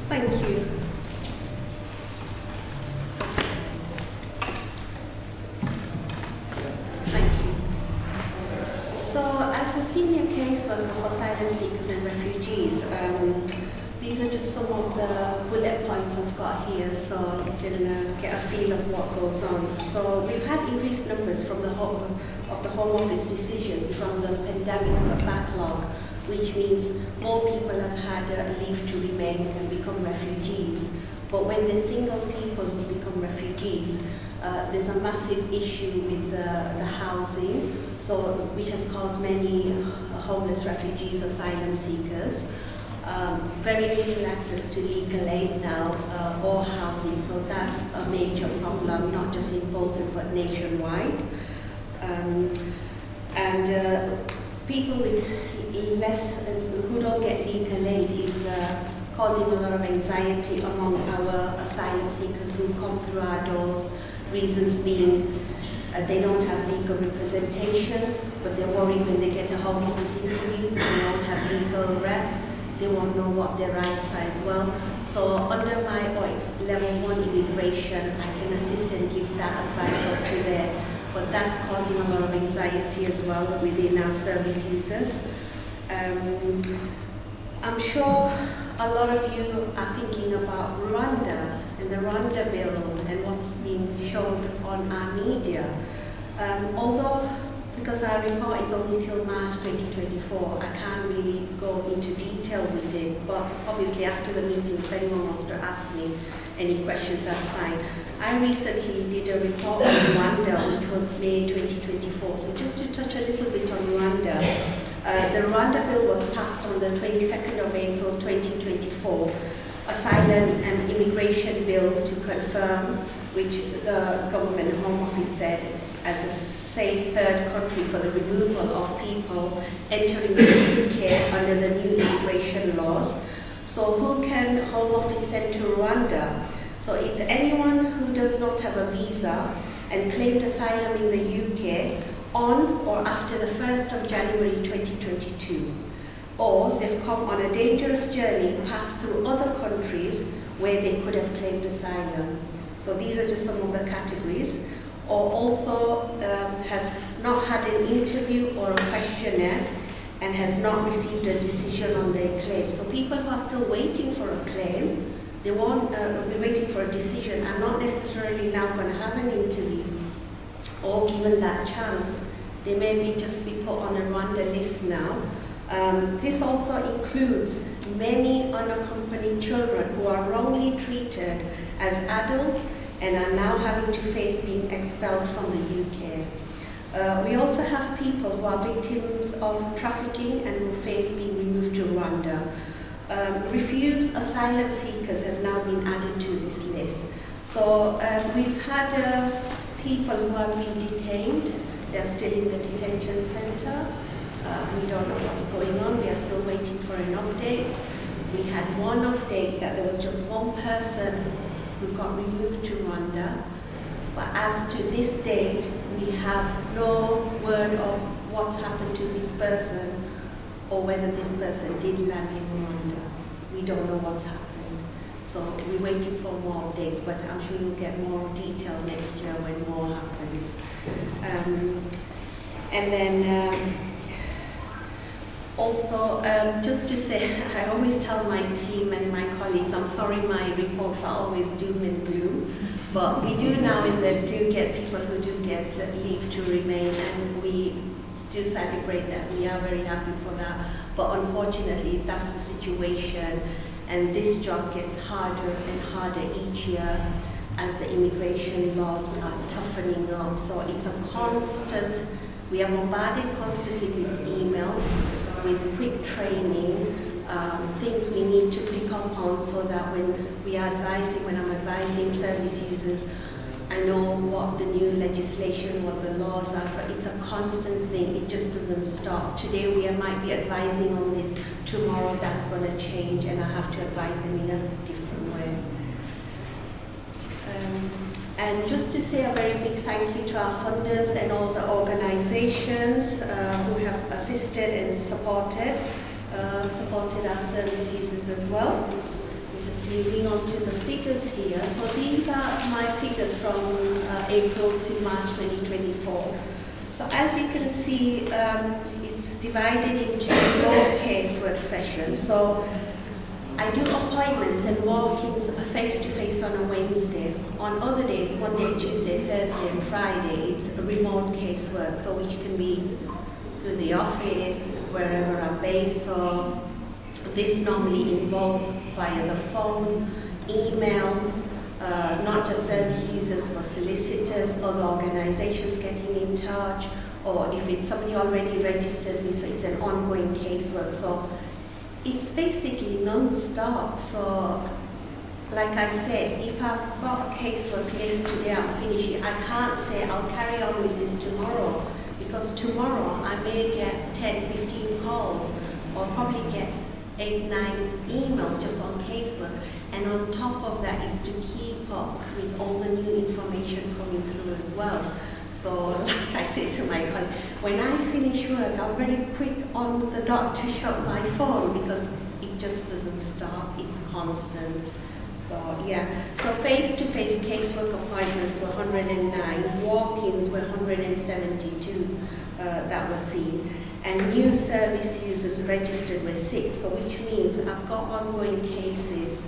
Thank you. Thank you. So, as a senior caseworker for asylum seekers and refugees, these are just some of the bullet points I've got here, so you can get a feel of what goes on. So, we've had increased numbers from the Home Office decisions from the pandemic backlog, which means more people have had leave to remain and become refugees. But when there's single people who become refugees, there's a massive issue with the housing, which has caused many homeless refugees, asylum seekers. Very little access to legal aid now or housing, so that's a major problem, not just in Bolton but nationwide. People with who don't get legal aid is causing a lot of anxiety among our asylum seekers who come through our doors. Reasons being they don't have legal representation, but they're worried when they get a Home Office interview, they won't have legal rep, they won't know what their rights are as well. So under my level 1 immigration, I can assist and give that advice up to there. But that's causing a lot of anxiety as well within our service users. I'm sure a lot of you are thinking about Rwanda and the Rwanda bill and what's being shown on our media. Although, because our report is only till March 2024, I can't really go into detail with it, but obviously after the meeting, if anyone wants to ask me any questions, that's fine. I recently did a report on Rwanda, which was May 2024, so just to touch a little bit on Rwanda. The Rwanda bill was passed on the 22nd of April 2024, asylum and immigration bill to confirm, which the government Home Office said as a safe third country for the removal of people entering the UK under the new immigration laws. So who can Home Office send to Rwanda? So it's anyone who does not have a visa and claimed asylum in the UK on or after the 1st of January 2022. Or they've come on a dangerous journey, passed through other countries where they could have claimed asylum. So these are just some of the categories. Or also has not had an interview or a questionnaire and has not received a decision on their claim. So people who are still waiting for a claim, they won't be waiting for a decision, are not necessarily now going to have an interview or given that chance. They may just be put on a Rwanda list now. This also includes many unaccompanied children who are wrongly treated as adults and are now having to face being expelled from the UK. We also have people who are victims of trafficking and who face being removed to Rwanda. Refused asylum seekers have now been added to this list. So we've had people who have been detained. They're still in the detention center. We don't know what's going on. We are still waiting for an update. We had one update that there was just one person who got removed to Rwanda. But as to this date, we have no word of what's happened to this person or whether this person did land in Rwanda. We don't know what's happened. So we're waiting for more updates, but I'm sure you'll get more detail next year when more happens. And then also, just to say, I always tell my team and my colleagues, I'm sorry my reports are always doom and gloom, but we do now and then do get people who do get leave to remain, and we do celebrate that. We are very happy for that. But unfortunately, that's the situation, and this job gets harder and harder each year as the immigration laws are toughening up. So it's a constant, we are bombarded constantly with emails, with quick training, things we need to pick up on so that when I'm advising service users, I know what the new legislation, what the laws are. So it's a constant thing, it just doesn't stop. Today we might be advising on this, tomorrow that's going to change and I have to advise them in a different way. And just to say a very big thank you to our funders and all the organizations who have assisted and supported our service users as well. Just moving on to the figures here. So these are my figures from April to March 2024. So as you can see, it's divided into low casework sessions. So I do appointments and walk-ins face-to-face on a Wednesday. On other days, Monday, Tuesday, Thursday and Friday, it's a remote casework, so which can be through the office, wherever I'm based. So this normally involves via the phone, emails, not just service users, but solicitors, other organizations getting in touch, or if it's somebody already registered, so it's an ongoing casework. So it's basically non-stop. So like I said, if I've got a casework list today, I'm finishing, I can't say I'll carry on with this tomorrow, because tomorrow I may get 10, 15 calls, or probably get 8, 9 emails just on casework. And on top of that is to keep up with all the new information coming through as well. So like I said to my colleague, when I finish work, I'm very quick on the dot to shut my phone, because it just doesn't stop, it's constant. So yeah, so face-to-face casework appointments were 109, walk-ins were 172 that were seen, and new service users registered were 6, so which means I've got ongoing cases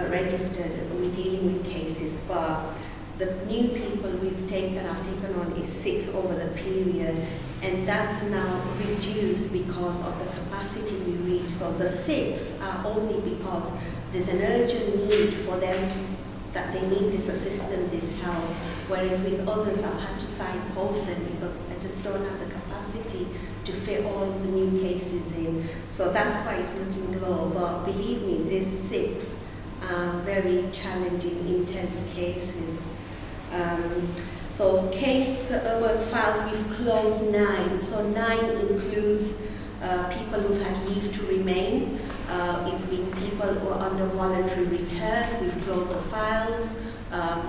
registered, we're dealing with cases, but the new people I've taken on is 6 over the period, and that's now reduced because of the capacity we reach. So the 6 are only because there's an urgent need for them, that they need this assistance, this help, whereas with others I've had to signpost them because I just don't have the capacity to fit all the new cases in. So that's why it's looking low, but believe me, these 6 are very challenging, intense cases. So case work files, we've closed 9. So 9 includes people who've had leave to remain. It's been people who are under voluntary return. We've closed the files.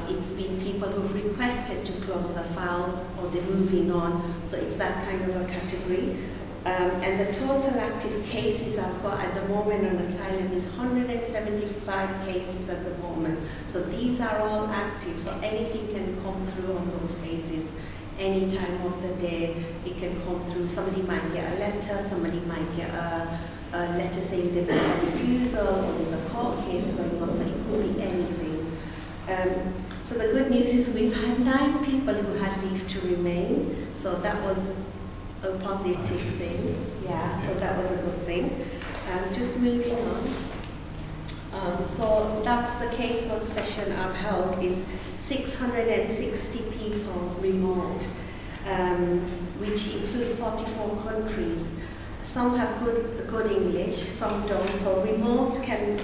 It's been people who've requested to close the files, or they're moving on. So it's that kind of a category. And the total active cases I've got at the moment on asylum is 175 cases at the moment. So these are all active, so anything can come through on those cases. Any time of the day, it can come through. Somebody might get a letter, somebody might get a letter saying they've got a refusal, or there's a court case going on, so it could be anything. So the good news is we've had 9 people who had leave to remain, so that was a positive thing, yeah, so that was a good thing. Just moving on. So that's the casework session I've held, is 660 people remote, which includes 44 countries. Some have good English, some don't. So remote can be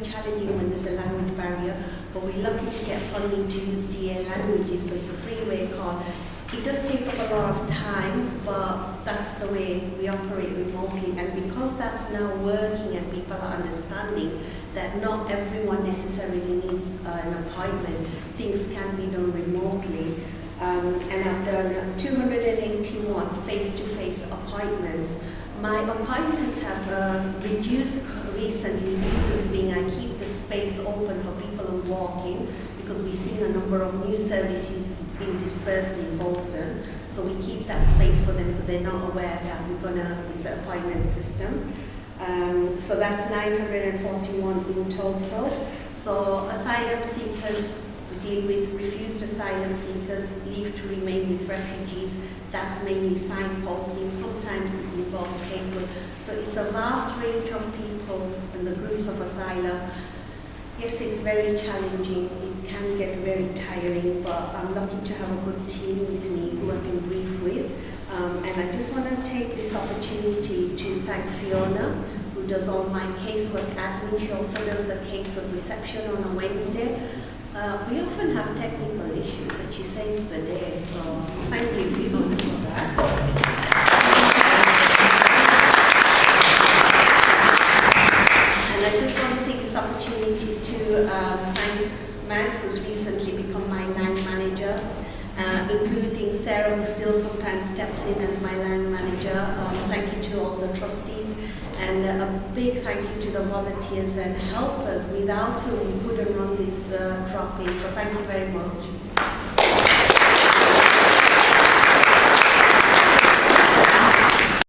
challenging when there's a language barrier, but we're lucky to get funding to use DA languages, so it's a three-way call. It does take up a lot of time, but that's the way we operate remotely. And because that's now working and people are understanding that not everyone necessarily needs an appointment, things can be done remotely. And I've done 281 face-to-face appointments. My appointments have reduced recently, reasons being I keep the space open for people who walk in, because we've seen a number of new service users being dispersed in Bolton. So we keep that space for them because they're not aware that it's an appointment system. So that's 941 in total. So asylum seekers, we deal with refused asylum seekers, leave to remain with refugees, that's mainly signposting, sometimes it involves casework. So it's a vast range of people in the groups of asylum. Yes, it's very challenging, it can get very tiring, but I'm lucky to have a good team with me who I can brief with. And I just want to take this opportunity to thank Fiona, who does all my casework admin. She also does the casework reception on a Wednesday. We often have technical issues and she saves the day, so thank you, Fiona, for that. And I just want to take this opportunity to thank Max, who's recently become my line manager, including Sarah, who still sometimes steps in as my line manager. Thank you to all the trustees, And a big thank you to the volunteers and helpers. Without whom we couldn't run this drop-in. So thank you very much.